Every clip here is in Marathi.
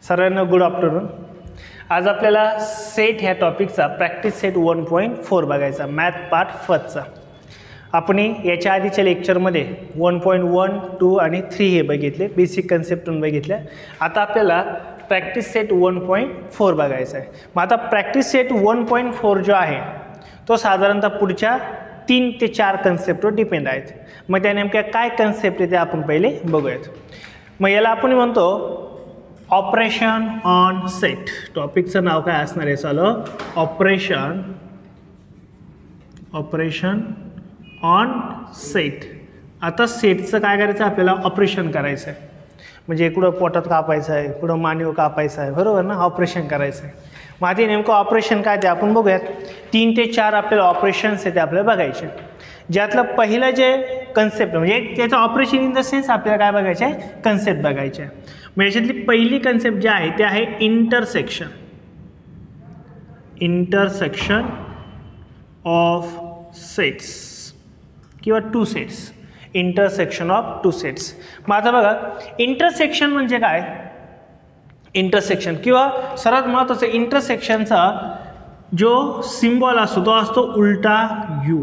सर्वांना गुड आफ्टरनून। आज आपल्याला सेट ह्या टॉपिकचा प्रॅक्टिस सेट 1.4 बघायचा, मॅथ पार्ट फर्स्टचा। आपण याच्या आधीच्या लेक्चरमध्ये 1.1, 2 आणि 3 हे बघितले, बेसिक कन्सेप्टून बघितल्या। आता आपल्याला प्रॅक्टिस सेट 1.4 बघायचा आहे। मग आता प्रॅक्टिस सेट 1.4 जो आहे तो साधारणतः पुढच्या 3 ते 4 कन्सेप्टवर डिपेंड आहेत। मग त्या नेमक्या काय कन्सेप्ट आहे ते आपण पहिले बघूयात। मग याला आपण म्हणतो ऑपरेशन ऑन सेट। टॉपिकचं नाव काय असणार आहे? चालू ऑपरेशन ऑन सेट। आता सेटचं काय करायचं, आपल्याला ऑपरेशन करायचं आहे, म्हणजे कुठं पोटात कापायचं आहे, कुठं मानेव कापायचं आहे, बरोबर ना, ऑपरेशन करायचं आहे। मग आधी नेमकं ऑपरेशन काय ते आपण बघूयात। 3 ते 4 आपल्याला ऑपरेशन्स आहेत ते आपल्याला बघायचे। ज्यातलं पहिलं जे कन्सेप्ट म्हणजे त्याचं ऑपरेशन इन द सेन्स आपल्याला काय बघायचं आहे, कन्सेप्ट बघायचे आहे। मग याच्यातली पहिली कन्सेप्ट जी आहे ते आहे इंटरसेक्शन ऑफ सेट्स किंवा 2 सेट्स, इंटरसेक्शन ऑफ 2 सेट्स। मग आता बघा इंटरसेक्शन म्हणजे काय, इंटरसेक्शन किंवा सर्वात महत्त्वाचं इंटरसेक्शनचा जो सिम्बॉल असतो तो असतो उलटा यू।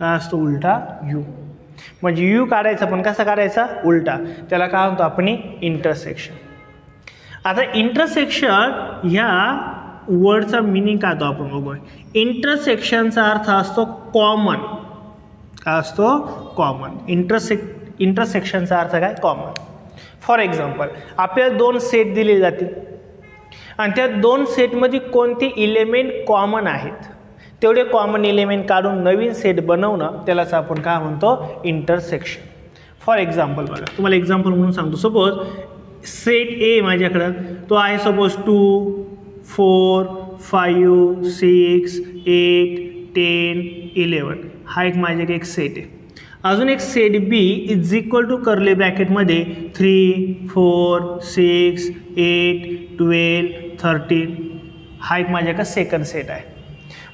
काय असतो? उलटा यू। म्हणजे यू काढायचा पण कसा काढायचा? उलटा। त्याला काय म्हणतो आपण? इंटरसेक्शन। आता इंटरसेक्शन ह्या वर्डचा मिनिंग काय तो आपण बघूया। इंटरसेक्शनचा अर्थ असतो कॉमन। काय असतो? कॉमन। इंटरसेक्शनचा अर्थ काय? कॉमन। फॉर एक्झाम्पल आपल्याला 2 सेट दिले जातील आणि त्या 2 सेटमध्ये कोणते इलेमेंट कॉमन आहेत तेवढे कॉमन एलिमेंट काढून नवीन सेट बनवणं, त्यालाच आपण काय म्हणतो? इंटरसेक्शन। फॉर एक्झाम्पल बघा, तुम्हाला एक्झाम्पल म्हणून सांगतो। सपोज सेट ए माझ्याकडं तो आहे सपोज 2, 4, 5, 6, 8, 10, 11 हा एक माझ्याकडे एक सेट आहे। अजून एक set B is equal to curly ब्रॅकेटमध्ये 3, 4, 6, 8, 12, 13 हा एक माझ्याकडे सेकंड सेट आहे।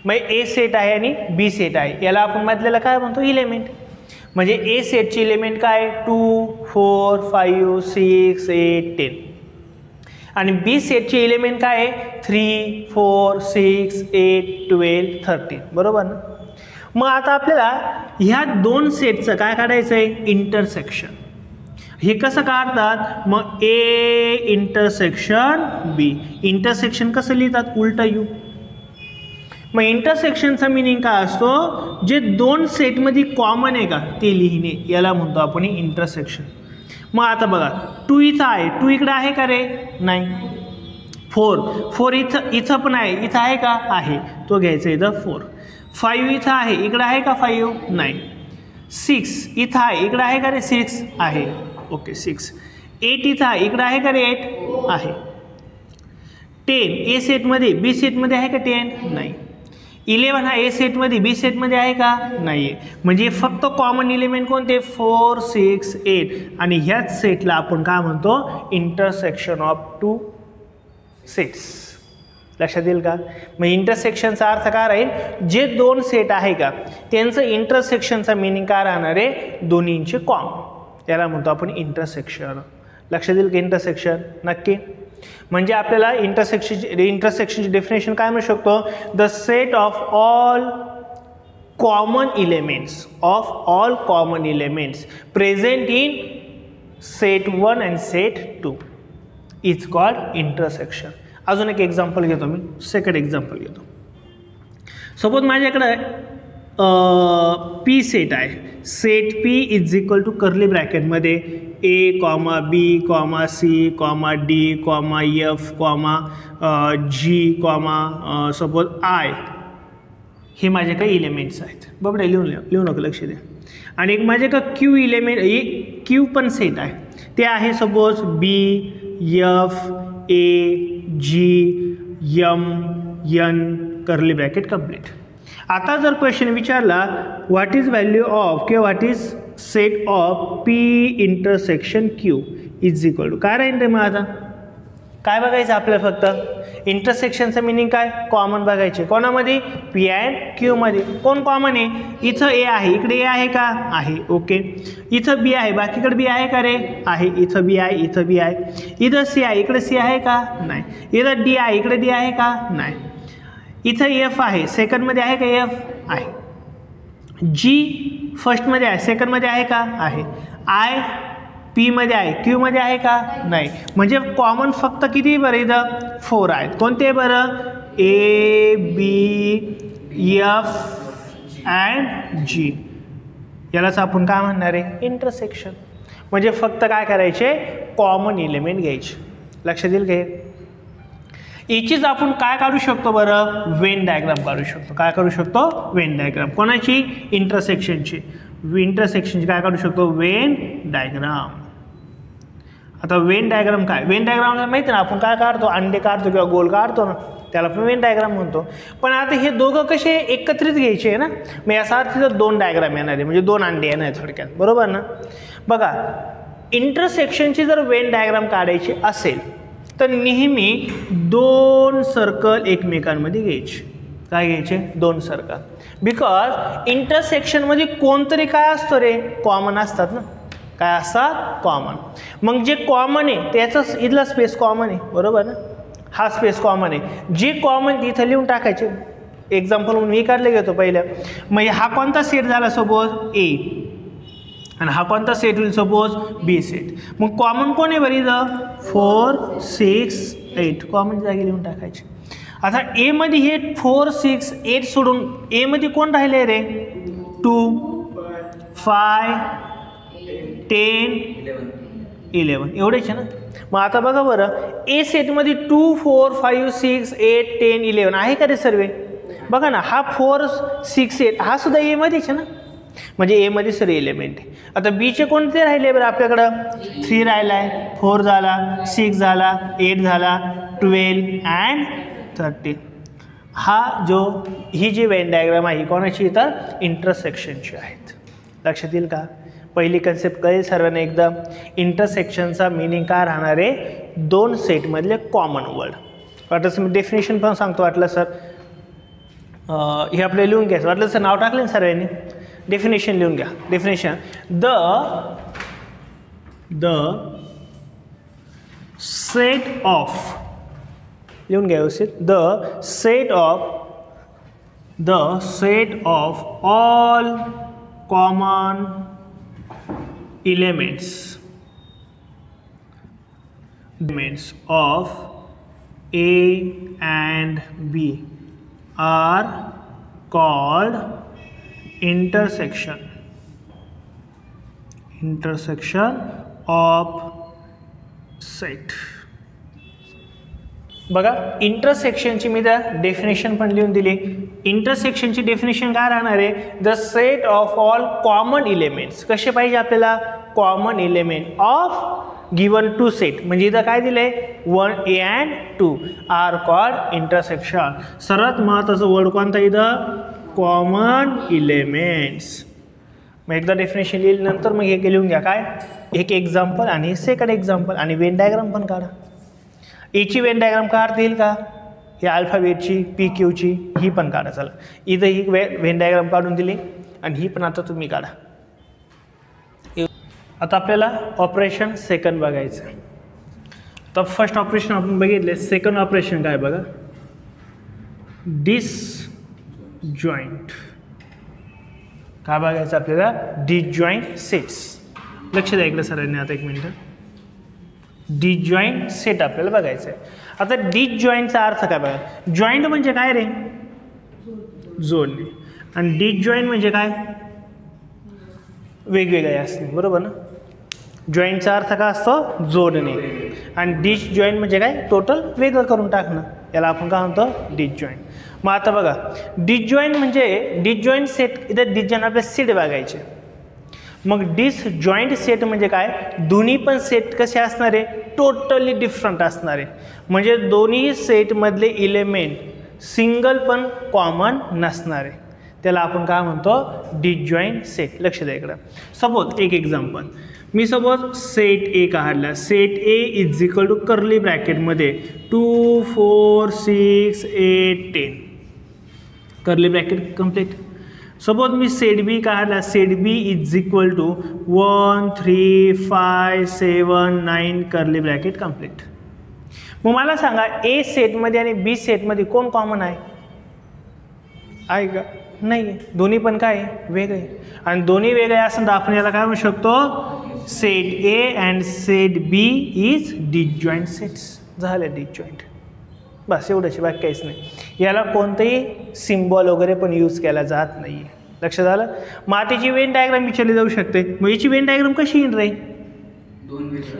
मग ए सेट आहे आणि बी सेट आहे, याला आपण मधल्याला काय म्हणतो? इलेमेंट। म्हणजे ए सेटचे इलेमेंट काय? 2, 4, 5, 6, 8, 10 आणि बी सेटचे इलेमेंट काय आहे? 3, 4, 6, 8, 12, 13 बरोबर ना। मग आता आपल्याला ह्या 2 सेटचं काय काढायचं आहे? इंटरसेक्शन। हे कसं काढतात? मग ए इंटरसेक्शन बी। इंटरसेक्शन कसं लिहितात? उलटा यू। मग इंटरसेक्शनचा मिनिंग काय असतो? जे 2 सेटमध्ये कॉमन आहे का ते लिहिणे, याला म्हणतो आपण इंटरसेक्शन। मग आता बघा 2 इथं आहे, 2 इकडे आहे का रे? नाही। 4 इथं पण आहे, इथं आहे का? आहे, तो घ्यायचा इथं 4। 5 इथं आहे, इकडे आहे का 5? नाही। 6 इथं आहे, इकडे आहे का रे? 6 आहे, ओके 6। 8 इथं आहे, इकडे आहे का रे? 8 आहे। 10 ए सेटमध्ये, बी सेटमध्ये आहे का 10? नाही। 11 हा ए सेटमध्ये, बी सेटमध्ये आहे का? नाही आहे। म्हणजे फक्त कॉमन एलिमेंट कोणते? 4, 6, 8 आणि ह्याच सेटला आपण काय म्हणतो? Intersection of 2 sets. लक्षात येईल का? मग इंटरसेक्शनचा अर्थ काय राहील? जे 2 सेट आहे का त्यांचं इंटरसेक्शनचा मिनिंग काय राहणार आहे? दोन्हींचे कॉमन, याला म्हणतो आपण इंटरसेक्शन। लक्षात येईल का? इंटरसेक्शन नक्की। म्हणजे आपल्याला इंटरसेक्शनची डेफिनेशन काय म्हणू शकतो? The set of all common elements present in set 1 and set 2 is called intersection. अजून एक एक्झाम्पल घेतो मी, सेकंड एक्झाम्पल घेतो। सपोज माझ्याकडे पी सेट आहे। Set P is equal to curly ब्रॅकेटमध्ये A comma B comma C comma D comma F comma G comma suppose I हे माझ्याकडे इलेमेंट्स आहेत। बरोबर, लिहू नका, लक्ष द्या। आणि एक माझ्याकडे क्यू इलेमेंट, क्यू पण सेट आहे, ते आहे suppose B F A G M N curly bracket complete. आता जर क्वेश्चन विचारला व्हॉट इज व्हॅल्यू ऑफ किंवा what is set of P intersection Q is equal to काय राहील रे? मग आता काय बघायचं आपल्याला फक्त इंटरसेक्शनचं मिनिंग काय कॉमन बघायचे कोणामध्ये पी अँड क्यू मध्ये कोण कॉमन आहे इथं ए आहे इकडे ए आहे का आहे ओके इथं बी आहे बाकीकडे बी आहे का रे आहे इथं बी आहे इथं बी आहे इथं सी आहे इकडे सी आहे का नाही इथं डी आहे इकडे डी आहे का नाही इथं एफ आहे सेकंडमध्ये आहे का एफ आहे जी फर्स्टमध्ये आहे सेकंडमध्ये आहे का आहे आय पी मध्ये आहे क्यू मध्ये आहे का नाही म्हणजे कॉमन फक्त किती बरं इथं 4 आहेत कोणते बरं A B F and G यालाच आपण काय म्हणणार आहे इंटरसेक्शन म्हणजे फक्त काय करायचे कॉमन एलिमेंट घ्यायचे लक्षात येईल का याचीच आपण काय काढू शकतो बरं वेन डायग्राम काढू शकतो काय काढू शकतो वेन डायग्राम कोणाची इंटरसेक्शनची काय काढू शकतो वेन डायग्राम आता वेन डायग्राम काय वेन डायग्राम माहिती ना आपण काय काढतो अंडे काढतो किंवा गोल काढतो ना त्याला आपण वेन डायग्राम म्हणतो पण आता हे दोघं कसे एकत्रित घ्यायचे आहे ना मग याचा अर्थ तिथं 2 डायग्राम येणार आहे म्हणजे 2 अंडे येणार आहे थोडक्यात बरोबर ना बघा इंटरसेक्शनची जर वेन डायग्राम काढायची असेल तर नेहमी 2 सर्कल एकमेकांमध्ये घ्यायचे काय घ्यायचे 2 सर्कल बिकॉज इंटरसेक्शनमध्ये कोणतरी काय असतो रे कॉमन असतात ना काय असतात कॉमन मग जे कॉमन आहे त्याचं इथला स्पेस कॉमन आहे बरोबर ना हा स्पेस कॉमन आहे जे कॉमन इथं लिहून टाकायचे एक्झाम्पल म्हणून मी काढले घेतो पहिलं मग हा कोणता सेट झाला सपोज ए आणि हा कोणता सेट होईल सपोज बी सेट मग कॉमन कोण आहे बरं इथं 4 6 8 कॉमन जागी लिहून टाकायचे आता ए मध्ये हे 4 6 8 सोडून ए मध्ये कोण राहिले रे 2 5 10 11 एवढेच आहे ना मग आता बघा बरं ए सेटमध्ये 2 4 5 6 8 10 11 आहे का रे सर्वे बघा ना हा 4 6 8 हा सुद्धा ए मध्येच आहे ना म्हणजे ए मध्ये सर्व एलिमेंट आहे आता बीचे कोणते राहिले बरं आपल्याकडं 3 राहिला आहे 4 झाला 6 झाला 8 झाला 12 अँड 13 हा जो ही जी वेन डायग्राम आहे कोणाची तर इंटरसेक्शनची आहेत लक्षात येईल का पहिली कन्सेप्ट कळेल सर्वांना एकदम इंटरसेक्शनचा मिनिंग काय राहणार आहे 2 सेटमधले कॉमन वर्ड वाटलं मी डेफिनेशन पण सांगतो वाटलं सर हे आपल्याला लिहून घ्यायचं वाटलं सर नाव टाकलं ना सर्वांनी डेफिनेशन लिहून घ्या डेफिनेशन द सेट ऑफ लिहून घ्या व्यवस्थित the set of all common elements of A and B are called intersection of set बघा इंटरसेक्शनची मी त्या डेफिनेशन पण लिहून दिली इंटरसेक्शनची डेफिनेशन काय राहणार आहे the set of all common elements कसे पाहिजे आपल्याला common element of given 2 set म्हणजे इथं काय दिलंय 1 A and 2 are called intersection सर्वात महत्त्वाचं वर्ड कोणता इथं कॉमन एलिमेंट्स मग एकदा डेफिनेशन लिहिल्यानंतर मग हे लिहून घ्या काय एक एक्झाम्पल आणि सेकंड एक्झाम्पल आणि वेन डायग्राम पण काढा एची वेन डायग्राम काढता येईल का ही अल्फाबेटची पी क्यूची ही पण काढा चला इथं ही वेन डायग्राम काढून दिली आणि ही पण आता तुम्ही काढा आता आपल्याला ऑपरेशन सेकंड बघायचं तर फर्स्ट ऑपरेशन आपण बघितले सेकंड ऑपरेशन काय बघा डिसजॉईंट काय बघायचं आपल्याला डिसजॉईंट सेट्स लक्ष द्या इकडे सरांनी आता 1 मिनिट डिसजॉईंट सेट आपल्याला बघायचं आहे आता डिसजॉईंटचा अर्थ काय बघा जॉईंट म्हणजे काय रे जोडणे आणि डिसजॉईंट म्हणजे काय वेगवेगळे असणे बरोबर ना जॉईंटचा अर्थ काय असतो जोडणे आणि डिसजॉईंट म्हणजे काय टोटल वेगळं करून टाकणं याला आपण काय म्हणतो डिसजॉईंट मग आता बघा डिसजॉईंट म्हणजे डिसजॉईंट सेट इथं डिसजॉईंट आपल्या सेट बघायचे मग डिसजॉईंट सेट म्हणजे काय दोन्ही पण सेट कसे असणार आहे टोटली डिफरंट असणार आहे म्हणजे दोन्ही सेटमधले इलेमेंट सिंगल पण कॉमन नसणार आहे त्याला आपण काय म्हणतो, डिसजॉइंट सेट. लक्ष द्या इकडं. सपोज एक एक्झाम्पल, मी सपोज सेट ए काढला. Set A is equal to curly ब्रॅकेटमध्ये 2 4 6 8 10 कर्ली ब्रॅकेट कंप्लीट. सपोज मी सेट बी काढला. Set B is equal to 1 3 5 7 9 curly bracket complete. मग मला सांगा ए सेटमध्ये आणि बी सेटमध्ये कोण कॉमन आहे का? नाही. दोन्ही पण काय वेगळे, आणि दोन्ही वेगळे असेल तर आपण याला काय म्हणू शकतो, set A and set B is disjoint sets. झालं डिसजॉइंट. बस एवढंच, बाकी काहीच नाही. याला कोणतंही सिम्बॉल वगैरे पण यूज केला जात नाही आहे. लक्षात आलं. मातीची वेन डायग्राम विचारली जाऊ शकते. मग याची वेन डायग्राम कशी येईल रे,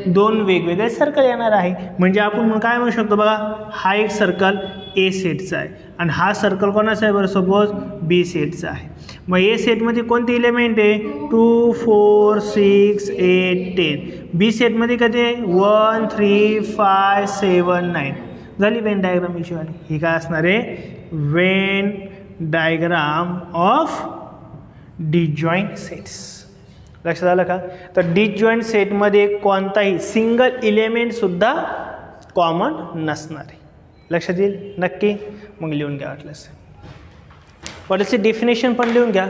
दोन वेगवेगळे सर्कल येणार आहे. म्हणजे आपण काय म्हणू शकतो बघा, हा एक सर्कल ए सेटचा आहे आणि हा सर्कल कोणाचा आहे बरं, सपोज बी सेटचा आहे. मग ए सेटमध्ये कोणते इलेमेंट आहे, 2 4 6 8 10. बी सेटमध्ये कधी आहे, 1 3 5 7 9. झाली वेन डायग्राम इश्यू आली. ही काय असणार आहे, Venn diagram of disjoint sets. लक्षात आलं का. तर डिसजॉइंट सेटमध्ये कोणताही सिंगल इलेमेंटसुद्धा कॉमन नसणार आहे. लक्षात येईल नक्की. मग लिहून घ्या वाटल्यास. वाटल्यास डेफिनेशन पण लिहून घ्या.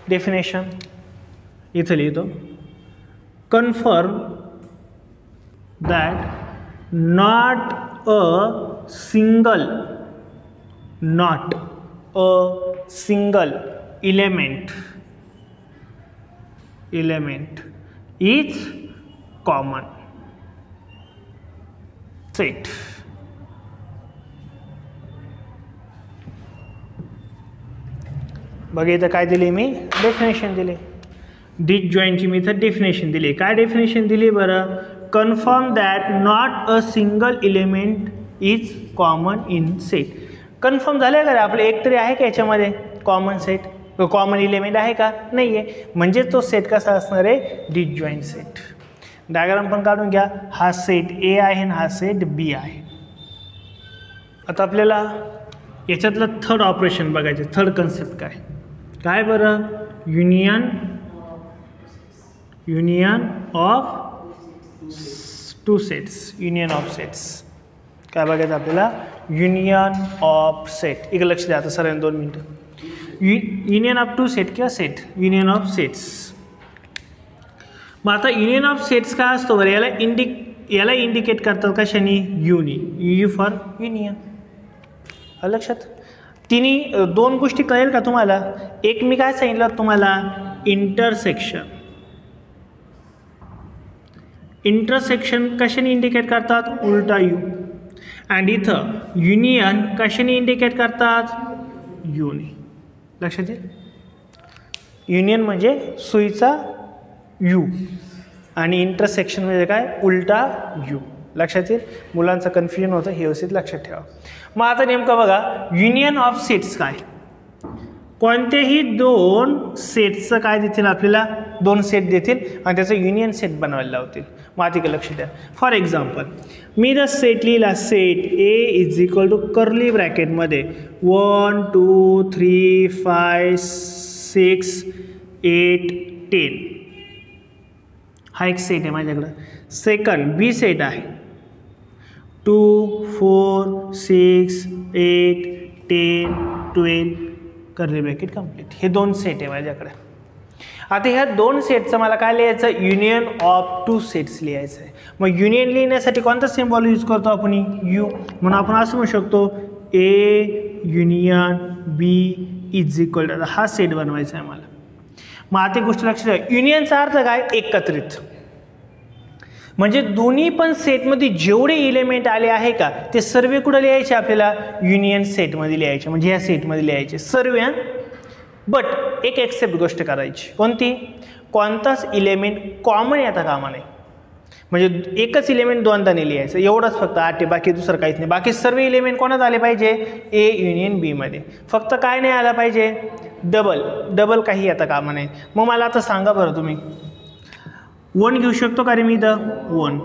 डेफिनेशन इथं लिहितो, confirm that not a single element is common set. बघा इथं काय दिली मी, डेफिनेशन दिली. डिसजॉइंटची मी इथं डेफिनेशन दिली. काय डेफिनेशन दिली बरं, confirm that not a single element is common in set. Confirm झालं का रे आपलं, एक तरी आहे का याच्यामध्ये कॉमन सेट, कॉमन इलेमेंट आहे का, नाही आहे. म्हणजे तो सेट कसा असणार आहे, डिसजॉइंट सेट. डायग्राम पण काढून घ्या. हा सेट ए आहे आणि हा सेट बी आहे. आता आपल्याला याच्यातलं थर्ड ऑपरेशन बघायचे. थर्ड कन्सेप्ट काय बरं, union of two sets. Union of sets काय बघायचं आपल्याला, युनियन ऑफ सेट. इकडे लक्ष द्या आता सरांनी 2 मिनटं. युनियन ऑफ टू सेट किंवा सेट, युनियन ऑफ सेट्स. मग आता युनियन ऑफ सेट्स काय असतो बरं, याला इंडिकेट करतात कशाने, यू फॉर युनियन. लक्षात. तिन्ही 2 गोष्टी कळेल का तुम्हाला. एक मी काय सांगितलं तुम्हाला, इंटरसेक्शन कशाने इंडिकेट करतात, उलटा यू. आणि इथं युनियन कशाने इंडिकेट करतात, यूने. लक्षात येईल. युनियन म्हणजे सुईचा यू आणि इंटरसेक्शन म्हणजे काय, उलटा यू. लक्षात येईल. मुलांचं कन्फ्युजन होतं, हे व्यवस्थित लक्षात ठेवा. मग आता नेमकं बघा, युनियन ऑफ सेट्स काय, कोणत्याही 2 सेट्सचं काय देतील आपल्याला, 2 सेट देतील आणि त्याचं युनियन सेट बनवायला लावतील. मग आता लक्ष द्या. फॉर एक्झाम्पल मी जर सेट लिहिला, set A is equal to curly ब्रॅकेटमध्ये 1 2 3 5 6 8 10. हा एक सेट आहे माझ्याकडं. सेकंड बी सेट आहे 2 4 6 8 10 12 कर्ली ब्रॅकेट कंप्लीट. हे 2 सेट आहे माझ्याकडे. आता ह्या 2 सेटचं मला काय लिहायचं, युनियन ऑफ 2 सेट्स लिहायचं आहे. मग युनियन लिहिण्यासाठी कोणता सिम्बॉल यूज करतो आपण, यू. म्हणून आपण असं म्हणू शकतो, A union B is equal to, हा सेट बनवायचा आहे मला. मग आता एक गोष्ट लक्षात ठेवा, युनियनचा अर्थ काय, एकत्रित. म्हणजे दोन्ही पण सेटमध्ये जेवढे इलेमेंट आले आहे का ते सर्व कुठे लिहायचे आपल्याला, युनियन सेटमध्ये लिहायचे. म्हणजे ह्या सेटमध्ये लिहायचे सर्व. बट एक एक्सेप्ट गोष्ट करायची, कोणती, कोणताच इलेमेंट कॉमन येता कामा नये. म्हणजे एकच इलेमेंट 2दा नाही लिहायचं, एवढंच फक्त 8 आहे, बाकी दुसरं काहीच नाही. बाकी सर्व इलेमेंट कोणात आले पाहिजे, ए युनियन बीमध्ये. फक्त काय नाही आला पाहिजे, डबल काही येता कामा नये. मग मला आता सांगा बरं तुम्ही, 1 घेऊ शकतो का रे मी इथं, 1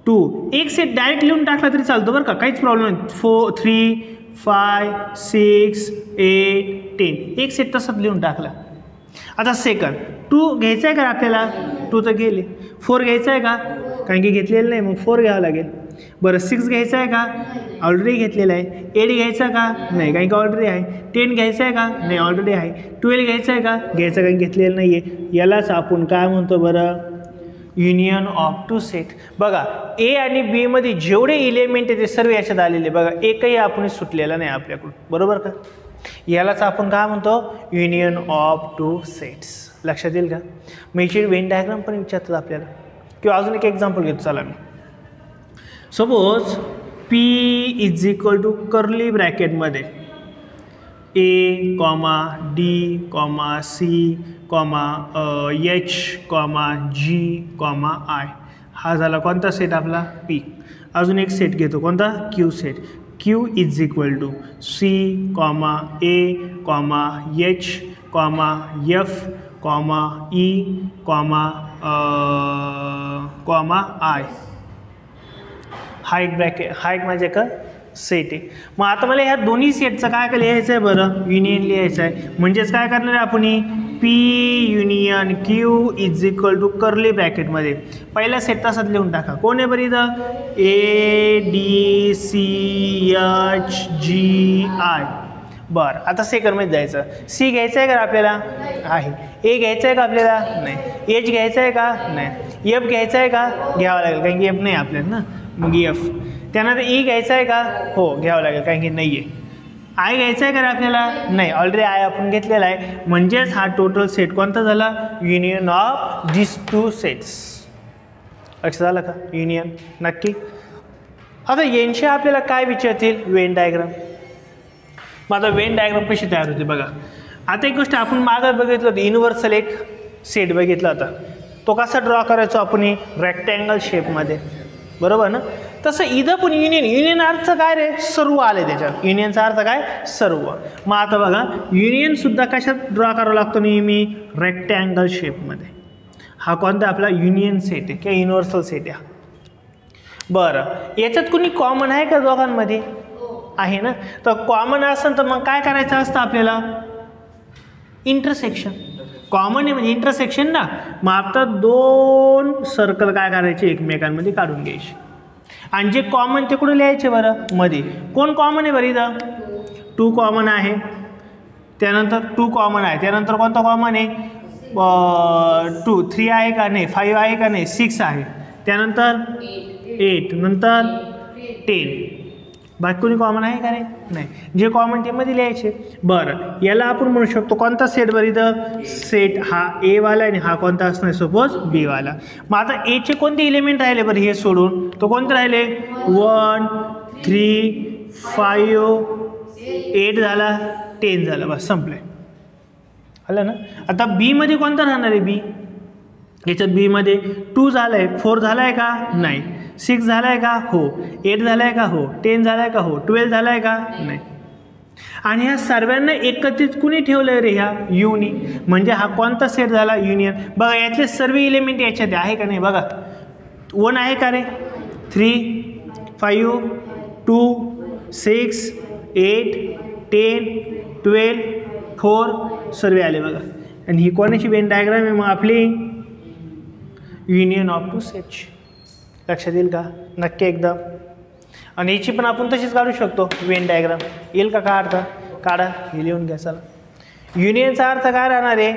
2 एक सेट डायरेक्ट लिहून टाकला तरी चालतो बरं का, काहीच प्रॉब्लेम नाही. 4 3 5 6 8 10 एक सेट तसंच लिहून टाकला. आता सेकंड 2 घ्यायचा आहे का आपल्याला, 2 तर गेले. 4 घ्यायचा आहे का, कारण की घेतलेलं नाही, मग 4 घ्यावं लागेल. बरं 6 घ्यायचा आहे का, ऑलरेडी घेतलेला आहे. 8 घ्यायचा का, नाही कारण की ऑलरेडी आहे. 10 घ्यायचा आहे का, नाही ऑलरेडी आहे. 12 घ्यायचा आहे का, घ्यायचं काही घेतलेलं नाही आहे. यालाच आपण काय म्हणतो बरं, युनियन ऑफ टू सेट. बघा ए आणि बी मध्ये जेवढे इलेमेंट आहे ते सर्व याच्यात आलेले. बघा एकही आपण सुटलेला नाही आपल्याकडून, बरोबर का. यालाच आपण काय म्हणतो, युनियन ऑफ टू सेट्स. लक्षात येईल का. मग याची वेन डायग्राम पण विचारतात आपल्याला, किंवा अजून एक एक्झाम्पल घेतो चला मी. Suppose P is equal to curly ब्रॅकेटमध्ये A comma D comma C comma H comma G comma I. हा झाला कोणता सेट आपला, पी. अजून एक सेट घेतो कोणता, Q set. Q is equal to C comma A comma H comma F comma E comma comma I. हा एक ब्रॅकेट, हा एक माझ्या का सेट आहे. मग आता मला ह्या दोन्ही सेटचं काय लिहायचं आहे बरं, युनियन लिहायचं आहे. म्हणजेच काय करणार आहे आपण, P union Q is equal to curly ब्रॅकेटमध्ये पहिला सेट तसाच लिहून टाका. कोण आहे बरं इथं, A D C H G I. बरं आता सेकंडमध्ये जायचं. सी घ्यायचं आहे का आपल्याला, आहे. ए घ्यायचं आहे का आपल्याला, नाही. एच घ्यायचं आहे का, नाही. एफ घ्यायचं आहे का, घ्यावं लागेल कारण की एफ नाही आपल्याला ना, मग एफ. त्यानंतर ई घ्यायचं आहे का, हो घ्यावं लागेल कारण की नाही आहे. आय घ्यायचं आहे का आपल्याला, नाही ऑलरेडी आय आपण घेतलेला आहे. म्हणजेच हा टोटल सेट कोणता झाला, union of this two sets. लक्षात झालं का, युनियन नक्की. आता यांचे आपल्याला काय विचारतील, वेन डायग्राम. मग आता वेन डायग्राम कशी तयार होते बघा. आता एक गोष्ट आपण मागं बघितलं होतं, युनिव्हर्सल एक सेट बघितला होता. तो कसा ड्रॉ करायचो आपण, रेक्टँगल शेपमध्ये, बरोबर ना. तसं इथं पण युनियन, युनियन अर्थ काय रे, सर्व आले त्याच्यात. युनियनचा अर्थ काय, सर्व. मग आता बघा युनियन सुद्धा कशात ड्रॉ करावा लागतो नेहमी, रेक्टँगल शेपमध्ये. हा कोणता आपला युनियन सेट आहे किंवा युनिव्हर्सल सेट आहे. बरं याच्यात कुणी कॉमन आहे का दोघांमध्ये, आहे ना. तर कॉमन असेल तर मग काय करायचं असतं आपल्याला, इंटरसेक्शन. कॉमन आहे म्हणजे इंटरसेक्शन ना. मग आता दोन सर्कल काय करायचे, एकमेकांमध्ये काढून घ्यायचे. आणि जे कॉमन ते कुठे लिहायचे बरं, मध्ये. कोण कॉमन आहे बरं इथं, 2 कॉमन आहे. त्यानंतर 2 कॉमन आहे. त्यानंतर कोणता कॉमन आहे, 2. 3 आहे का, नाही. 5 आहे का, नाही. 6 आहे. त्यानंतर 8, नंतर 10. बाकी कोणी कॉमन आहे का, नाही. जे कॉमन ते मध्ये लिहायचे. बरं याला आपण म्हणू शकतो कोणता सेट बरं इथं, सेट हा ए वाला आणि हा कोणता असणार, सपोज बी वाला. मग आता एचे कोणते एलिमेंट राहिले बरं हे सोडून, तो कोणते राहिले, 1 3 5 8 झाला, 10 झाला, बस संपले. आलं ना. आता बी मध्ये कोणता राहणार आहे, बी. याच्यात बी मध्ये 2 झालाय, 4 झालाय का, नाही. 6 झालाय का, हो. 8 झालाय का, हो. 10 झालाय का, हो. 12 झालाय का, नाही. आणि ह्या सर्वांना एकत्रित कुणी ठेवलंय रे, ह्या युनी. म्हणजे हा कोणता सेट झाला, युनियन. बघा यातले सर्व एलिमेंट याच्यात आहे का नाही, बघा 1 आहे का रे, 3 5 2 6 8 10 12 4 सर्व आले बघा. आणि ही कोणाची वेन डायग्राम आहे मग आपली, युनियन ऑफ टू सेट्स. लक्षात येईल का, नक्की एकदम. आणि याची पण आपण तशीच काढू शकतो वेन डायग्राम. येईल का काढता, काढा, हे लिहून घ्या चला. युनियनचा अर्थ काय राहणार आहे,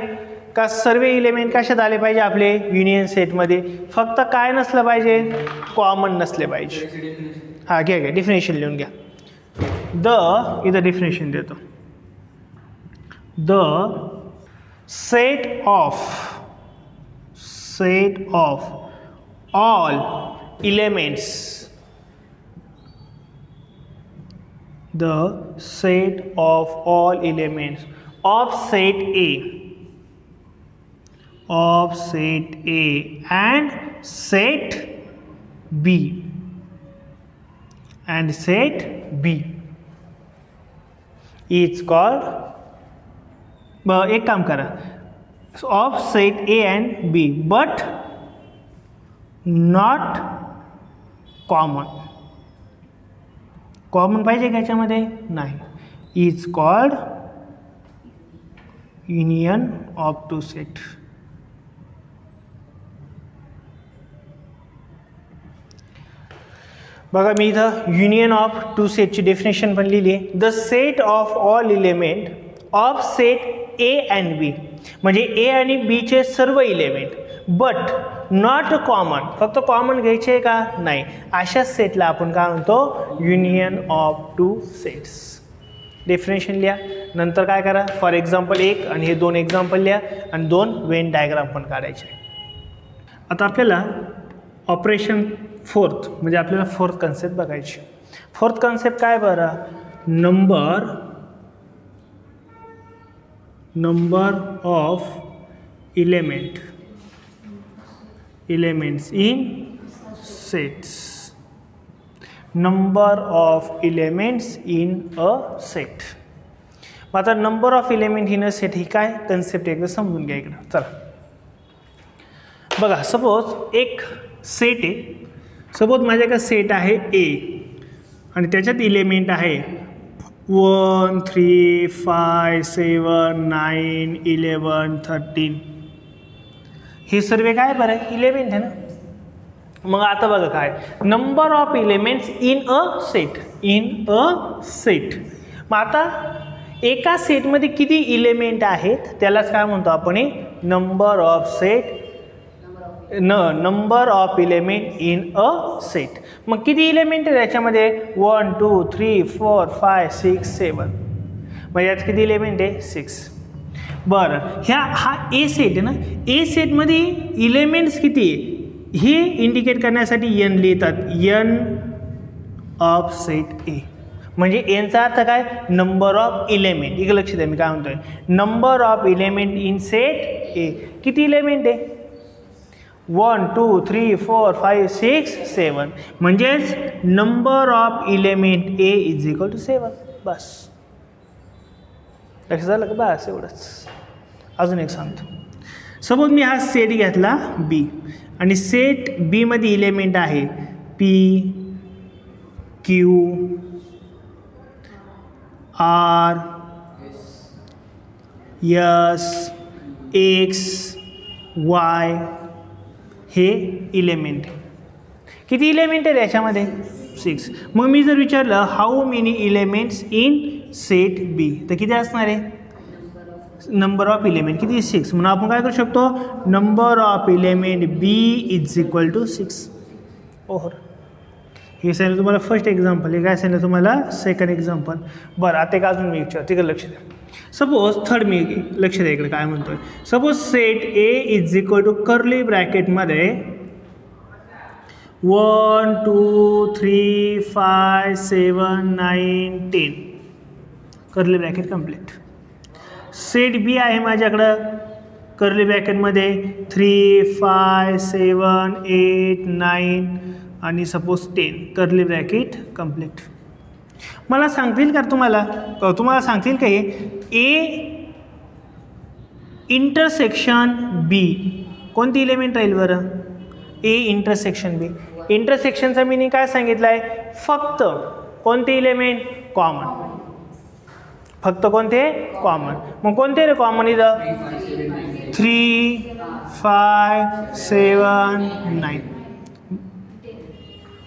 का सर्व इलेमेंट कशात आले पाहिजे आपले युनियन सेटमध्ये. फक्त काय नसलं पाहिजे, कॉमन नसले पाहिजे. हां घ्या घ्या, डिफिनेशन लिहून घ्या. इथं डिफिनेशन देतो. The set of all elements, the set of all elements of set A and set B is called, एक काम करा, of set A and B but not common. Common पाहिजे का याच्यामध्ये? नाही. Is called union of two set. बघा मी इथं युनियन ऑफ टू सेटची डेफिनेशन पण लिहिली आहे. The set of all element of set A and B, म्हणजे ए आणि बीचे सर्व इलेमेंट, बट नॉट कॉमन, फक्त कॉमन घ्यायचे का? नाही. अशा सेटला आपण काय म्हणतो? Union of two sets. Definition लिहा. नंतर काय करा? फॉर एक्झाम्पल 1 आणि हे 2 एक्झाम्पल लिहा आणि 2 वेन डायग्राम पण काढायचे. आता आपल्याला ऑपरेशन फोर्थ म्हणजे आपल्याला फोर्थ कन्सेप्ट बघायची. फोर्थ कन्सेप्ट काय बरं? Number of elements in sets. Number of elements in a set. मग आता number of element in a set ही काय कन्सेप्ट एकदा समजून घ्या इकडं. चला बघा, सपोज एक सेट आहे. सपोज माझ्याकडे सेट आहे ए आणि त्याच्यात इलेमेंट आहे 1 3 5 7 9 11 13. हे सर्व काय बरं? इलेमेंट आहे ना. मग आता बघा काय? Number of elements in a set. मग आता एका सेटमध्ये किती इलेमेंट आहेत त्यालाच काय म्हणतो आपण? Number of set, number of element in a set. मग किती इलेमेंट आहे त्याच्यामध्ये? 1 2 3 4 5 6 7. मग यात किती इलेमेंट आहे? 6. बरं, हा ए सेट आहे ना. ए सेटमध्ये इलेमेंट्स किती आहे हे इंडिकेट करण्यासाठी एन लिहितात. N of set A. म्हणजे एनचा अर्थ काय? Number of element. इकडे लक्ष द्या मी काय म्हणतोय. Number of element in set A. किती इलेमेंट आहे? 1 2 3 4 5 6 7. म्हणजेच number of element A is equal to 7. बस लक्षात झालं का? बस एवढंच. अजून एक सांगतो. सपोज मी हा सेट घेतला बी आणि सेट बी मध्ये इलेमेंट आहे P Q R S X Y. हे इलेमेंट किती इलेमेंट आहे याच्यामध्ये? 6. मग मी जर विचारलं how many elements in set B तर किती असणार आहे? नंबर ऑफ इलेमेंट किती? 6. म्हणून आपण काय करू शकतो? Number of element B is equal to 6. ओहर. हे सांगितलं तुम्हाला फर्स्ट एक्झाम्पल. हे काय सांगितलं तुम्हाला? Second example. बरं, आता एक अजून मी विचार तिकडे लक्ष द्या. सपोज थर्ड मी लक्ष द्या इकडे काय म्हणतोय. Suppose set A is equal to curly ब्रॅकेटमध्ये 1 2 3 5 7 9 10. Curly bracket complete. Set B आहे माझ्याकडं कर्ली ब्रॅकेटमध्ये 3 5 7 8 9 आणि सपोज 10. Curly bracket complete. मला सांगतील का तुम्हाला सांगतील का ए इंटरसेक्शन बी कोणती इलेमेंट राहील बरं? ए इंटरसेक्शन बी. इंटरसेक्शनचा मीनिंग काय सांगितलं आहे? फक्त कोणते इलेमेंट? कॉमन. फक्त कोणते? कॉमन. मग कोणते रे कॉमन इथं? 3 5 7 9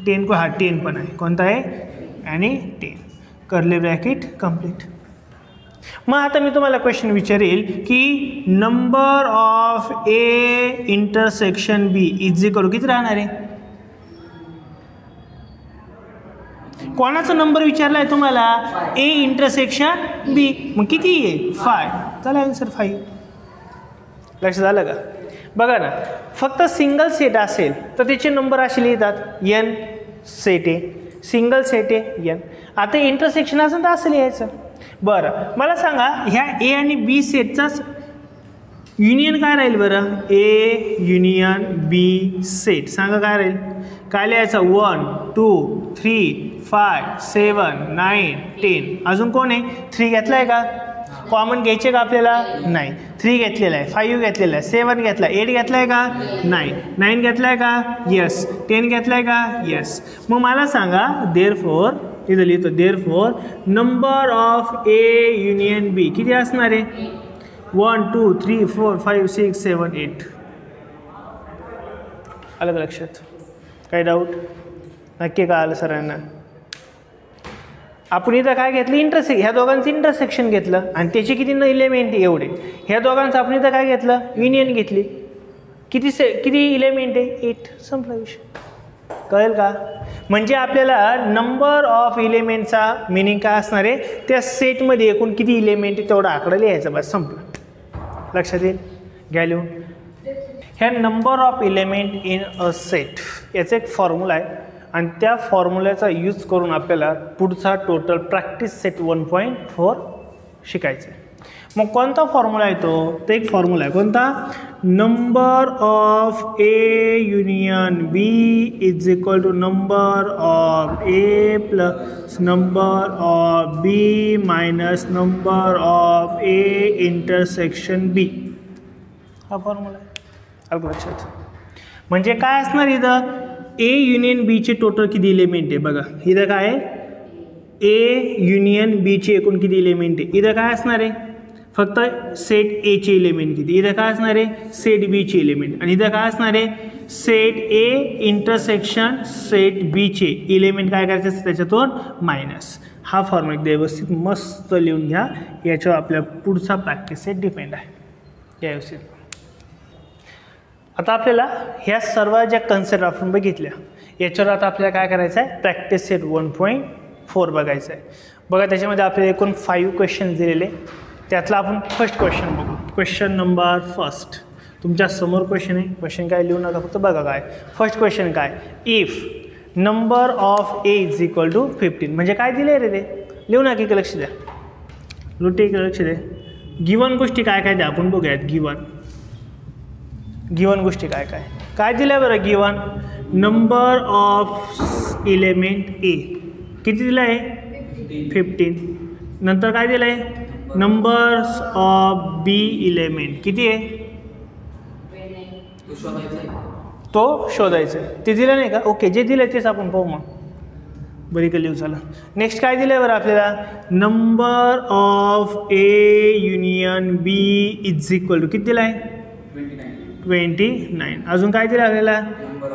10 को हा 10 पण आहे. कोणता आहे? आणि 10. Curly bracket complete. मग आता मी तुम्हाला क्वेश्चन विचारेल की number of A intersection B is equal किती राहणार आहे? कोणाचा नंबर विचारला आहे तुम्हाला? A intersection B. मग किती आहे? 5. चला आन्सर 5. लक्ष झालं का? बघा ना, फक्त सिंगल सेट असेल तर त्याचे नंबर असे लिहितात एन. सेट आहे, सिंगल सेट आहे एन. आता इंटरसेक्शन असेल तर असं लिहायचं. बरं, मला सांगा ह्या ए आणि बी सेटचाच युनियन काय राहील बरं? A union B set. सांगा काय राहील? काय लिहायचं? 1 2 3 5 7 9 10. अजून कोण आहे? 3 घेतला आहे का? कॉमन घ्यायचे का आपल्याला? नाही. 3 घेतलेला आहे, 5 घेतलेला आहे, 7 घेतला, 8 घेतला आहे का? नाही. 9 घेतला आहे का? येस. 10 घेतला आहे का? येस. मग मला सांगा देअरफॉर इथं लिहितो therefore number of A union B किती असणार आहे 1 2 3 4 5 6 7 8. आलं का लक्षात? काही डाऊट? नक्की का आलं सरांना? आपण इथं काय घेतलं ह्या दोघांचं इंटरसेक्शन घेतलं आणि त्याचे किती इलेमेंट एवढे. ह्या दोघांचं आपण इथं काय घेतलं युनियन घेतली. किती इलेमेंट आहे 8. संपला विषय. कळेल का? म्हणजे आपल्याला नंबर ऑफ इलेमेंटचा मिनिंग काय असणार आहे त्या सेटमध्ये एकूण किती इलेमेंट आहे तेवढा आकडा लिहायचा. बस संपलं. लक्षात येईल? घ्या लिहून. ह्या number of element in a set याचा एक फॉर्म्युला आहे आणि त्या फॉर्म्युल्याचा यूज करून आपल्याला पुढचा टोटल प्रॅक्टिस सेट 1.4 शिकायचं आहे. मग कोणता फॉर्म्युला आहे तो? एक फॉर्म्युला आहे. कोणता? Number of A union B is equal to number of A plus number of B minus number of A intersection B. हा फॉर्म्युला आहे. अगदी लक्षात. म्हणजे काय असणार इथं ए युनियन बीचे टोटल किती इलेमेंट आहे बघा. इथं काय आहे ए युनियन बीचे एकूण किती इलेमेंट आहे. इथं काय असणार आहे फक्त सेट ए चे इलेमेंट किती. इथं काय असणार आहे सेट बी चे इलेमेंट आणि इथं काय असणार आहे सेट ए इंटरसेक्शन सेट बी चे इलेमेंट काय करायचं त्याच्यातून मायनस. हा फॉर्म्युला एकदा व्यवस्थित मस्त लिहून घ्या. याच्यावर आपल्या पुढचा प्रॅक्टिस सेट डिपेंड आहे. या व्यवस्थित. आता आपल्याला ह्या सर्व ज्या कन्सेप्ट आपण बघितल्या याच्यावर आता आपल्याला काय करायचं आहे प्रॅक्टिस सेट 1.4 बघायचं आहे. बघा त्याच्यामध्ये आपल्याला एकूण 5 क्वेश्चन दिलेले. त्यातला आपण फर्स्ट क्वेश्चन बघू. क्वेश्चन नंबर फर्स्ट तुमच्या समोर क्वेश्चन आहे. क्वेश्चन काय लिहू नका फक्त बघा काय. फर्स्ट क्वेश्चन काय if number of A is equal to 15 म्हणजे काय दिले रे ते लिहू नका. की लक्ष द्या. लुटे लक्ष द्या. गिवन गोष्टी काय काय द्या आपण बघूयात. गिवन गोष्टी काय काय काय दिलं बरं. गिवन नंबर ऑफ इलेमेंट ए किती दिलं आहे 15. नंतर काय दिलं आहे नंबर्स ऑफ बी इलेमेंट किती आहे तो शोधायचा आहे. ते दिलं नाही का. ओके जे दिलं तेच आपण पाहू मग. बरी का लिहू झालं. नेक्स्ट काय दिलं आहे बरं आपल्याला number of A union B is equal to किती दिलं आहे 29. अजून काय दिलं आपल्याला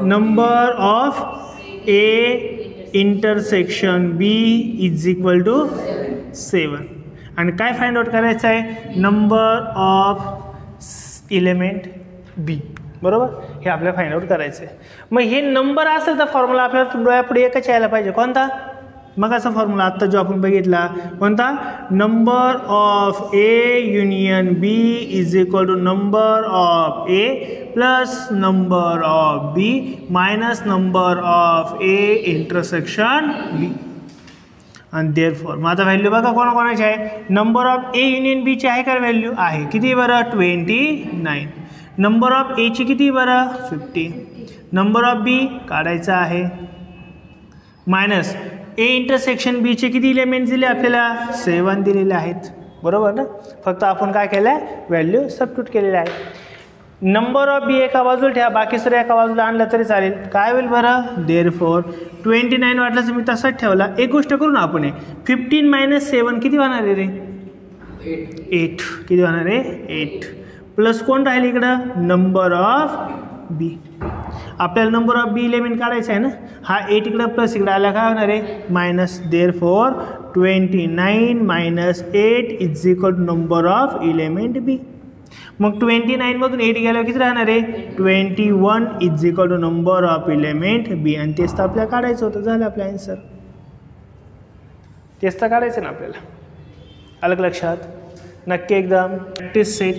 number of A intersection B is equal to 7 आणि काय फाइंड आउट करायचं आहे नंबर ऑफ इलेमेंट बी. बरोबर हे आपल्याला फाइंड आउट करायचं आहे. मग हे नंबर असेल तर फॉर्म्युला आपल्याला डोळ्यापुढे एकच यायला पाहिजे. कोणता मग असा फॉर्म्युला आत्ता जो आपण बघितला कोणता number of A union B is equal to number of A plus number of B minus number of A intersection B. आणि देअरफॉर मग आता व्हॅल्यू बघा कोणाकोणाची आहे. नंबर ऑफ ए युनियन बीची आहे का व्हॅल्यू आहे किती बरं 29. नंबर ऑफ एची किती बरं 50. नंबर ऑफ बी काढायचा आहे मायनस ए इंटरसेक्शन बीचे किती इलेमेंट्स दिले आपल्याला 7 दिलेले आहेत. बरोबर ना. फक्त आपण काय केलं आहे व्हॅल्यू सबस्टिट्यूट केलेले आहे. नंबर ऑफ बी एका बाजूला ठेवा बाकी सर्व एका बाजूला आणलं तरी चालेल. काय होईल बरं देअरफॉर 29 वाटलं तर मी तसाच ठेवला. एक गोष्ट करू ना आपण 15 - 7 किती होणार आहे रे 8. किती होणार आहे 8 प्लस कोण राहील इकडं नंबर ऑफ बी. आपल्याला नंबर ऑफ बी इलेमेंट काढायचं आहे ना. हा 8 इकडं प्लस इकडं आला काय होणार आहे minus. Therefore 29 - 8 is equal to number of element B. मग 29 मधून 8 गेल्यावर किती राहणार आहे 21 is equal to number of element B. आणि तेच तर आपल्याला काढायचं होतं. झालं आपलं आन्सर. तेच तर काढायचं ना आपल्याला. अलग लक्षात नक्की एकदम. प्रॅक्टिस सेट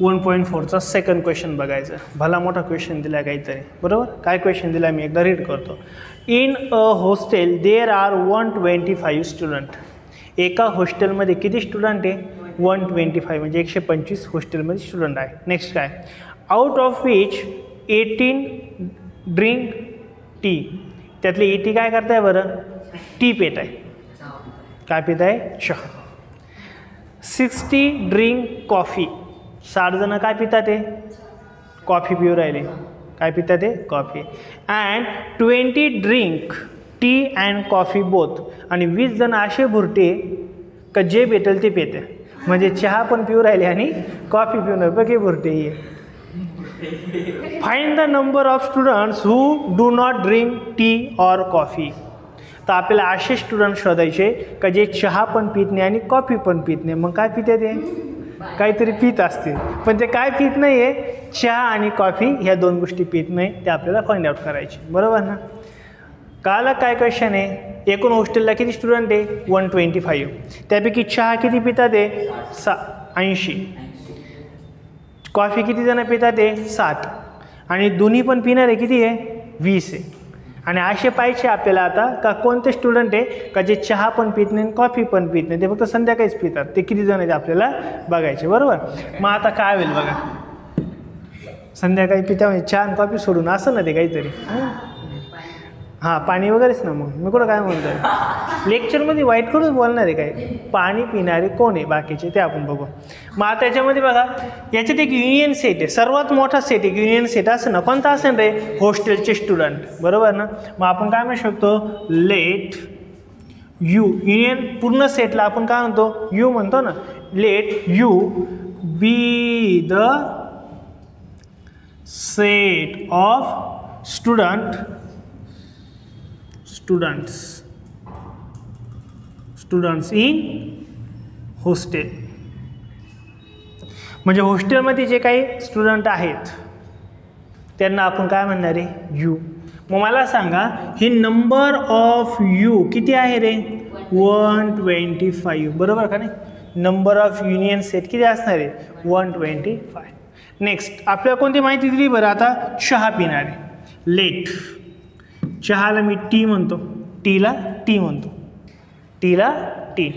1.4चा सेकंड क्वेश्चन बघायचं. भला मोठा क्वेश्चन दिला काहीतरी. बरोबर काय क्वेश्चन दिला मी एकदा रीड करतो. In a hostel there are 125 student. एका हॉस्टेलमध्ये किती स्टुडंट आहे 125 म्हणजे 125 हॉस्टेलमध्ये स्टुडंट आहे. नेक्स्ट काय out of which 18 drink tea. त्यातले 80 काय करताय बरं टी पेत आहे. काय पित आहे चहा. 60 ड्रिंक कॉफी. 60 जण काय पितात ते कॉफी पिऊ राहिले. काय पितात ते coffee. And 20 drink tea and coffee both. आणि 20 जण असे भुरटे का जे भेटेल ते पिते, म्हणजे चहा पण पिऊ राहिले आणि कॉफी पिऊन बघे भुरटे ये. Find the number of students who do not drink tea or coffee. तर आपल्याला असे स्टुडंट शोधायचे का जे चहा पण पित नाही आणि कॉफी पण पित नाही. मग काय पिते ते, काहीतरी पित असतील, पण ते काय पित नाही आहे, चहा आणि कॉफी ह्या दोन गोष्टी पित नाही. ते आपल्याला फाइंड आउट करायचे, बरोबर ना. काला काय क्वेश्चन आहे, एकूण हॉस्टेलला किती स्टुडंट आहे 125, त्यापैकी चहा किती पितात आहे 80, कॉफी किती जण पितात आहे 7, आणि दोन्ही पण पिणारे किती आहे 20 आहे. आणि असे पाहिजे आपल्याला आता का कोणते स्टुडंट आहे का जे चहा पण पित नाही कॉफी पण पित नाही, ते फक्त संध्याकाळीच पितात, ते किती जण आहेत आपल्याला बघायचे, बरोबर. मग आता काय होईल बघा, संध्याकाळी पिता म्हणजे चहा आणि कॉफी सोडून असं ना ते काहीतरी, हां पाणी वगैरेच ना. मग मी कुठं काय म्हणतो आहे, लेक्चरमध्ये वाईट करूच बोलणार आहे काय, पाणी पिणारे कोण आहे बाकीचे ते आपण बघू. मग आता त्याच्यामध्ये बघा, याच्यात एक युनियन सेट आहे, सर्वात मोठा सेट एक युनियन सेट असं ना, कोणता असेल रे, हॉस्टेलचे स्टुडंट, बरोबर ना. मग आपण काय म्हणू शकतो, लेट यू, युनियन पूर्ण सेटला आपण काय म्हणतो, यू म्हणतो ना, let you B the set of students in hostel. म्हणजे हॉस्टेलमध्ये जे काही स्टुडंट आहेत त्यांना आपण काय म्हणणार आहे, यू. मग मला सांगा ही नंबर ऑफ यू किती आहे रे 125, बरोबर का नाही. नंबर ऑफ युनियन सेट किती असणार आहे 125. नेक्स्ट आपल्याला कोणती माहिती दिली बरं, आता चहा पिणारे, लेट चहाला मी टी म्हणतो, टीला टी म्हणतो, टीला T,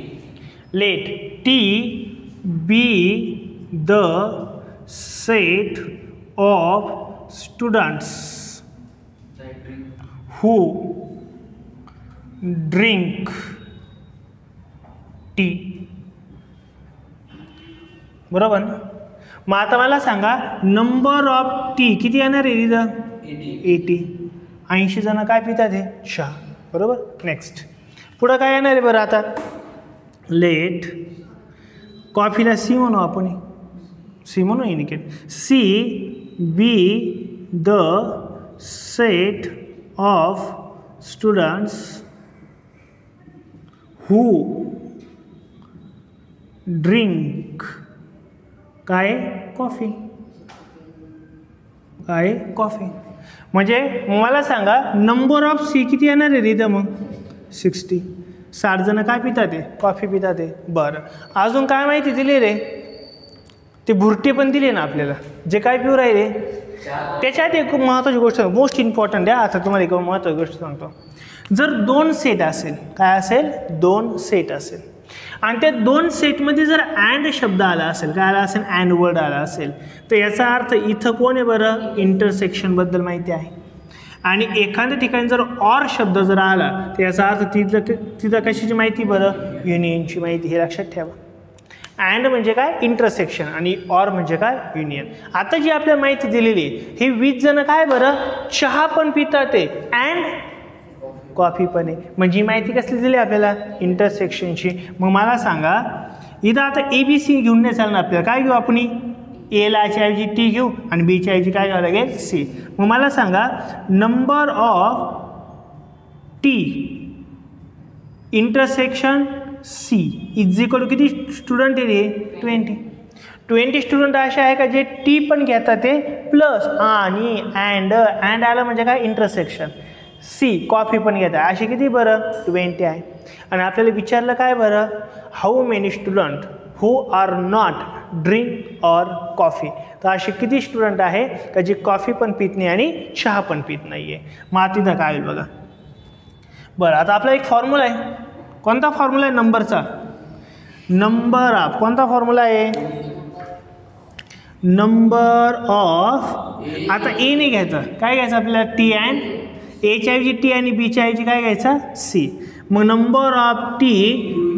let T be the set of students who drink tea, बरोबर ना. मग आता मला सांगा नंबर ऑफ टी किती येणार आहे तिथं 80, 80 जण काय पितात हे चहा, बरोबर. नेक्स्ट पुढं काय येणार आहे बरं, आता लेट कॉफीला सी म्हणू आपण, सी म्हणू इनिकेट, C be the set of students who drink काय कॉफी, काय कॉफी. म्हणजे मला सांगा नंबर ऑफ सी किती येणार आहे रिदम, मग 60, 60 जण काय पितात आहे कॉफी पितात आहे. बरं अजून काय माहिती दिली रे, ते भुरटे पण दिले ना आपल्याला जे काय पिऊ राहिले. त्याच्यात एक खूप महत्त्वाची गोष्ट, मोस्ट इम्पॉर्टंट आहे, आता तुम्हाला एक महत्त्वाची गोष्ट सांगतो. जर 2 सेट असेल, काय असेल 2 सेट असेल, आणि त्या 2 सेटमध्ये जर अँड शब्द आला असेल, काय आला असेल अँड वर्ड आला असेल, तर याचा अर्थ इथं कोण आहे बरं, इंटरसेक्शनबद्दल माहिती आहे. आणि एखाद्या ठिकाणी जर ऑर शब्द जर आला तर याचा अर्थ तिथं कशाची माहिती बरं, युनियनची माहिती, हे लक्षात ठेवा. अँड म्हणजे काय इंटरसेक्शन आणि ऑर म्हणजे काय युनियन. आता जी आपल्याला माहिती दिलेली ही 20 जण काय बरं चहा पण पितात आहे अँड कॉफी पण आहे, म्हणजे ही माहिती कसली दिली आपल्याला इंटरसेक्शनची. मग मला सांगा इथं आता ABC घेऊन नाही चालणार आपल्याला, काय घेऊ आपण, एलाच्या ऐवजी टी घेऊ आणि बीच्या ऐवजी काय घ्यावं लागेल सी. मग मला सांगा number of T intersection C is equal to किती स्टुडंट आहे रे 20 स्टुडंट असे आहे का जे टी पण घेतात ते प्लस आणि अँड आलं म्हणजे काय इंटरसेक्शन, सी कॉफी पण घेतात, असे किती बरं 20 आहे. आणि आपल्याला विचारलं काय बरं, how many student who are not drink or coffee, तर असे किती स्टुडंट आहे का जे कॉफी पण पित नाही आणि चहा पण पित नाही आहे. मग तिथं काय होईल बघा. बरं आता आपला एक फॉर्म्युला आहे, कोणता फॉर्म्युला आहे नंबरचा, नंबर ऑफ, कोणता फॉर्म्युला आहे नंबर ऑफ. आता ए नाही घ्यायचं, काय घ्यायचं आपल्याला टी अँड, एच्या ऐवजी टी आणि बीच्या ऐवजी काय घ्यायचं सी. मग number of T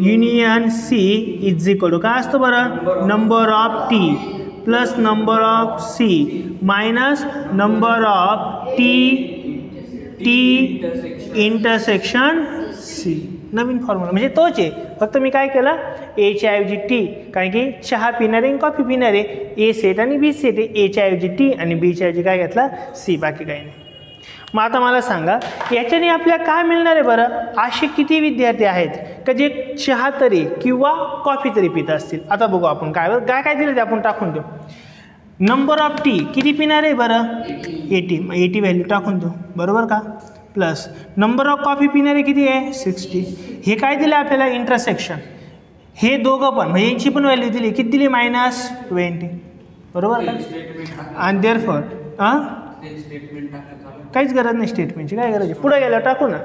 union C is equal to काय असतो बरं, number of T plus number of C minus number of T intersection C, नवीन फॉर्म्युला म्हणजे तोच आहे, फक्त मी काय केलं एच्या ऐवजी टी, कारण की चहा पिणारे आणि कॉफी पिणारे ए सेट आणि बी सेट आहे, एच्या ऐवजी टी आणि बीच्या ऐवजी काय घेतला सी, बाकी काही नाही. मग आता मला सांगा याच्याने आपल्याला काय मिळणार आहे बरं, असे किती विद्यार्थी आहेत का जे चहा तरी किंवा कॉफी तरी पित असतील. आता बघू आपण काय काय दिलं ते आपण टाकून देऊ. नंबर ऑफ टी किती पिणार आहे बरं 80, 80 व्हॅल्यू टाकून देऊ बरोबर का, प्लस नंबर ऑफ कॉफी पिणारे किती आहे 60. हे काय दिलं आपल्याला इंटरसेक्शन, हे दोघं पण म्हणजे यांची पण व्हॅल्यू दिली किती दिली -20 बरोबर का. आणि देअरफॉर काहीच गरज नाही स्टेटमेंटची, काय गरज आहे पुढे गेलं टाकू ना,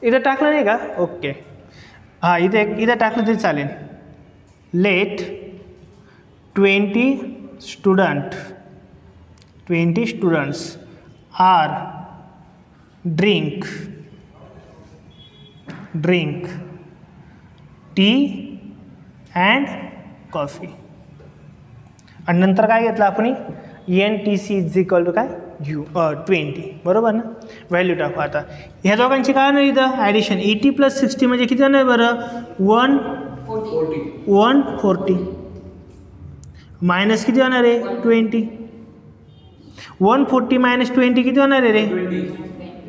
इथं टाकलं नाही का ओके हां इथं टाकलं तरी चालेल. Let 20 students are drink tea and coffee. आणि नंतर काय घेतलं आपण NTC इज इक्वल टू काय 20 बरोबर ना. व्हॅल्यू टाकू आता ह्या दोघांची काय नाही इथं ॲडिशन 80 + 60 म्हणजे किती नाही बरं 140 मायनस किती होणार आहे 20. 140 - 20 किती होणार आहे रे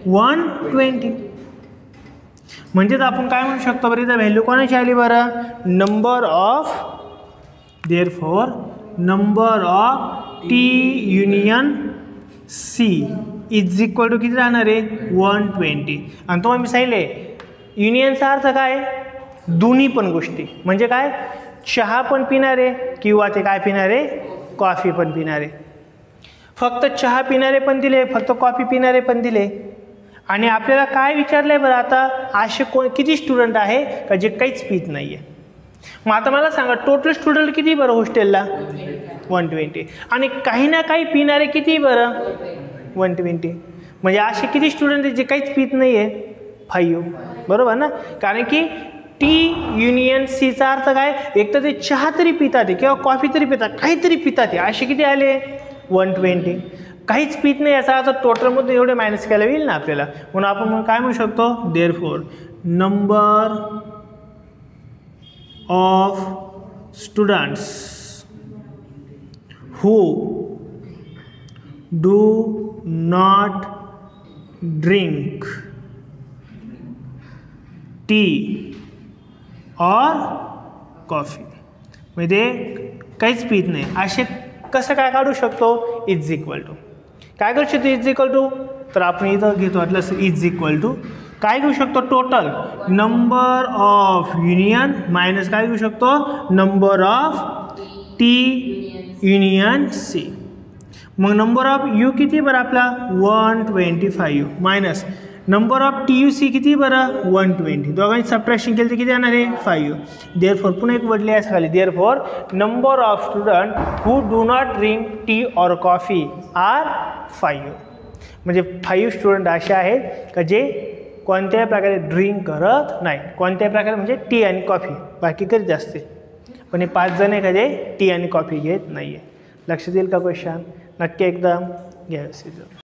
120. म्हणजेच आपण काय म्हणू शकतो बरं इथं व्हॅल्यू कोणाची आली बरं number of therefore number of T union C is equal to किती राहणार आहे 120. आणि तो मी सांगितले युनियनचा अर्थ काय दोन्ही पण गोष्टी म्हणजे काय चहा पण पिणारे किंवा ते काय पिणारे कॉफी पण पिणारे. फक्त चहा पिणारे पण दिले, फक्त कॉफी पिणारे पण दिले. आणि आपल्याला काय विचारलं आहे बरं आता असे किती स्टुडंट आहे का जे काहीच पित नाही आहे. मग आता मला सांगा टोटल स्टुडंट किती बरं हॉस्टेलला 120 आणि काही ना काही पिणारे किती बरं 120. म्हणजे असे किती स्टुडंट आहेत जे काहीच पित नाही आहे 5 बरोबर ना. कारण की टी युनियन सीचा अर्थ काय एक तर ते चहा तरी पितात किंवा कॉफी तरी पितात काहीतरी पितात असे किती आले 120. काहीच पित नाही याचा अर्थ टोटलमध्ये एवढे मायनस केला येईल ना आपल्याला. म्हणून आपण काय म्हणू शकतो therefore number of students who do not drink tea or coffee म्हणजे काहीच पित नाही असे कसं काय काढू शकतो इज इक्वल टू काय करू शकतो इज इक्वल टू तर आपण इथं घेतो वाटलं इज इक्वल टू काय घेऊ शकतो total number of union minus काय घेऊ शकतो number of T union C. मग नंबर ऑफ यू किती बरं आपला 125 minus number of T U C किती बरं 120. दोघांची सबट्रॅक्शन केली तर किती येणार आहे 5. देअरफॉर पुन्हा एक वडली आहे खाली therefore number of student who do not drink tea or coffee are 5. म्हणजे 5 स्टुडंट असे आहेत का जे कोणत्याही प्रकारे ड्रिंक करत नाही कोणत्याही प्रकारे म्हणजे टी आणि कॉफी बाकी करीत असते पण हे 5 जण एखादे टी आणि कॉफी घेत नाही आहे. लक्षात येईल का क्वेश्चन नक्की एकदा घ्या.